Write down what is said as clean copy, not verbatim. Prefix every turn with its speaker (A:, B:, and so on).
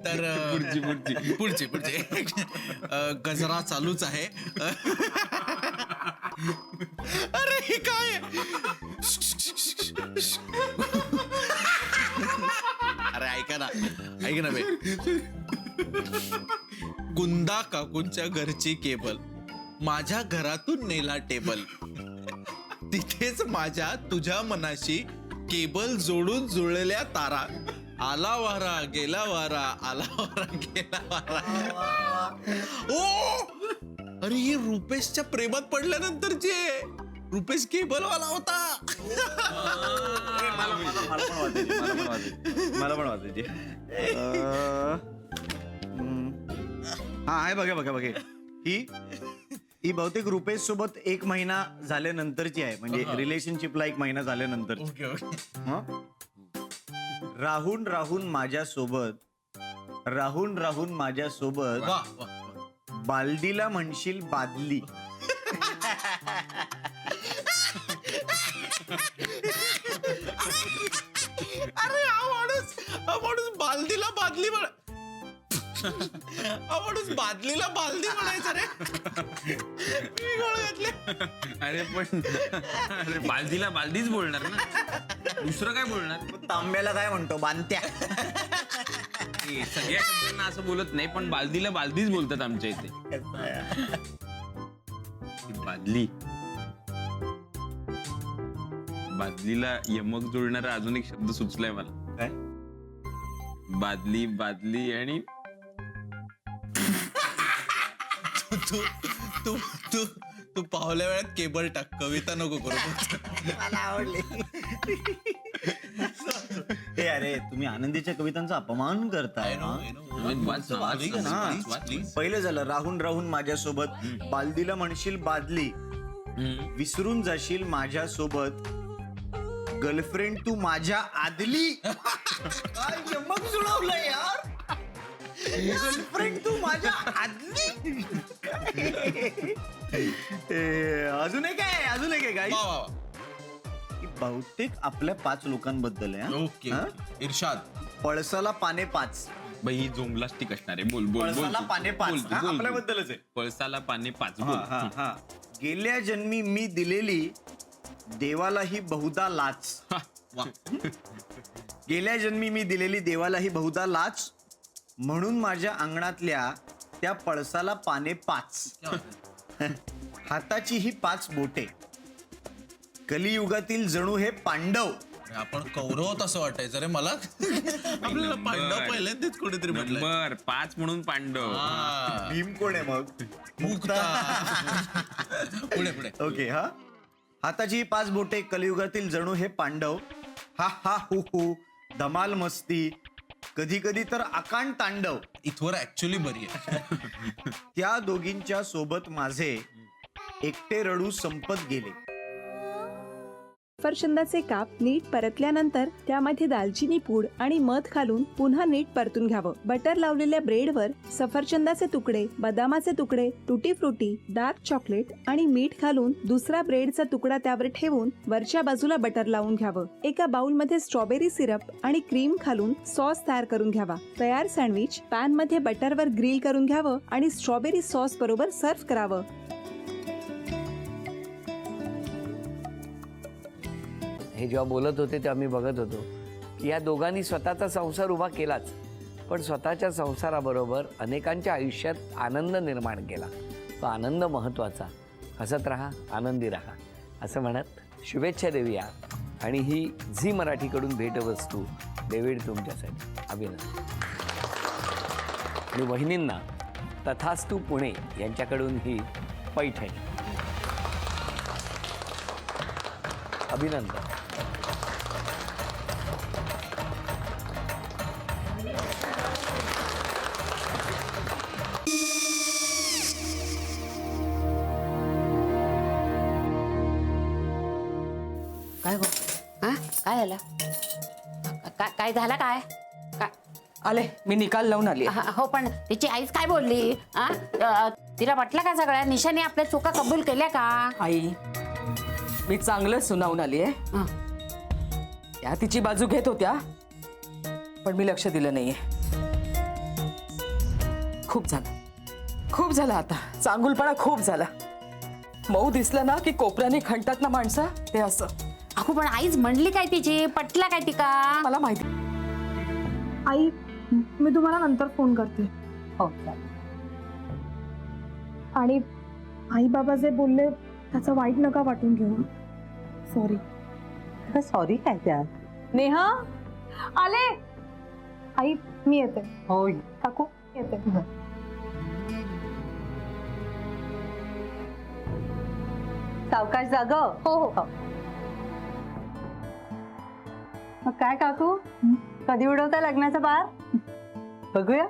A: तर पुढची गजरा चालूच आहे. अरे हे काय? अरे ऐका ना बे. गुंदा काकूंच्या घरची केबल माझ्या घरातून नेला टेबल. तिथेच माझ्या तुझ्या मनाशी केबल जोडून जुळलेल्या तारा. आला वारा गेला वारा, आला वारा गेला वारा. ओ अरे ही रुपेशच्या प्रेमात पडल्यानंतरची आहे. रुपेश केबल वाला होता.
B: मला पण वाचायची. हा आहे बघा ही बहुतेक रुपेश सोबत 1 महिना झाल्यानंतरची आहे. म्हणजे रिलेशनशिपला 1 महिना झाल्यानंतर. राहून राहून माझ्यासोबत बालदीला म्हणशील बादली.
A: अरे हा माणूस बालदीला बादली हा माणूस बादलीला बालदी म्हणायचा रे. मी गोळ घातले.
C: अरे बालदीला बालदीच बोलणार ना, दुसरं काय बोलणार?
B: तांब्याला काय म्हणतो? बांत्या.
C: सगळ्या शब्दांना असं बोलत नाही, पण बालदीला बालदीच बोलतात आमच्या इथे. बादलीला यमक जोडणारा अजून एक शब्द सुचलाय मला.
B: काय?
C: बादली आणि
A: तू पावल्या वेळात केबल टाक. कविता नको करू.
B: मला आवडले. हे अरे तुम्ही आनंदीच्या कवितांचा अपमान करताय ना. पहिलं झालं राहून राहून माझ्यासोबत बालदीला म्हणशील बादली. विसरून जाशील माझ्यासोबत गर्लफ्रेंड तू माझ्या आदली. काय यमक जुळवलं यार. गर्लफ्रेंड तू माझ्या आदली. अजून एक आहे काय? बहुतेक आपल्या 5 लोकांबद्दल आहे.
A: ओके इर्शाद.
B: पळसाला पाने 5.
C: बाई ही जोमलास्टिक असणार आहे. बोल
B: पळसाला पाने 5 आपल्याबद्दलच आहे.
C: पळसाला पाने 5.
B: गेल्या जन्मी मी दिलेली देवालाही बहुधा लाच. गेल्या जन्मी मी दिलेली देवालाही बहुधा लाच. म्हणून माझ्या अंगणातल्या त्या पळसाला पाने 5. हाताची ही 5 बोटे. कलियुगातील जणू हे पांडव.
A: आपण कौरव असं वाटायचं रे मला. आपल्याला पांडव पहिल्यांदाच कोणीतरी म्हटलं.
C: नंबर 5 म्हणून पांडव.
B: भीम कोण आहे मग?
A: मुक्ता. पुढे
B: ओके. हाताची ही 5 बोटे. कलियुगातील जणू हे पांडव. हा हा हु हु धमाल मस्ती. कधी कधी तर आकांड तांडव.
A: इथवर ऍक्च्युअली बरी आहे.
B: त्या दोघींच्या सोबत माझे एकटे रडू संपत गेले.
D: सफरचंदाचे काप नीट परतल्यानंतर त्यामध्ये दालचिनी पूड आणि मध घालून पुन्हा नीट परतून घ्यावं. बटर लावलेल्या ब्रेडवर सफरचंदाचे तुकडे, बदामाचे तुकडे, टुटी फ्रुटी, डार्क चॉकलेट आणि मीठ घालून दुसरा ब्रेडचा तुकडा त्यावर ठेवून वरच्या बाजूला बटर लावून घ्यावं. एका बाउलमध्ये स्ट्रॉबेरी सिरप आणि क्रीम घालून सॉस तयार करून घ्यावा. तयार सँडविच पॅन मध्ये बटरवर ग्रिल करून घ्यावं आणि स्ट्रॉबेरी सॉस बरोबर सर्व्ह करावं.
E: हे जेव्हा बोलत होते तेव्हा मी बघत होतो की या दोघांनी स्वतःचा संसार उभा केलाच, पण स्वतःच्या संसाराबरोबर अनेकांच्या आयुष्यात आनंद निर्माण केला. तो आनंद महत्त्वाचा. हसत राहा, आनंदी राहा असं म्हणत शुभेच्छा देऊया. आणि ही झी मराठीकडून भेटवस्तू डेव्हिड तुमच्यासाठी. अभिनंदन. आणि वहिनींना तथास्तू पुणे यांच्याकडून ही पैठणी. अभिनंदन.
F: काय गो? हा काय झालं? काय झालं? काय
G: आले मी निकाल लावून आली.
F: हो पण तिची आईच काय बोलली? तिला वाटलं का सगळ्या निशाने आपल्या चुका कबूल केल्या का?
G: आई मी चांगलं सुनावून आली आहे. त्या तिची बाजू घेत होत्या पण मी लक्ष दिलं नाहीये. खूप झालं. खूप झालं आता. चांगुलपणा खूप झाला. मऊ दिसलं ना की कोपऱ्याने खणतात ना माणसं, ते असं.
F: अगो पण आईच म्हणली काय तिची, पटला काय ती का?
G: मला माहिती.
H: आई मी तुम्हाला नंतर फोन करते.
F: हो
H: आणि आई बाबा जे बोलले त्याचं वाईट नका वाटून घेऊ. सॉरी.
I: सॉरी काय त्या?
H: नेहा आले. आई मी येते.
I: होय.
H: काकू येते.
I: सावकाश जाग.
H: हो हो.
I: मग काय काकू, कधी उडवता लग्नाचा बार? बघूया.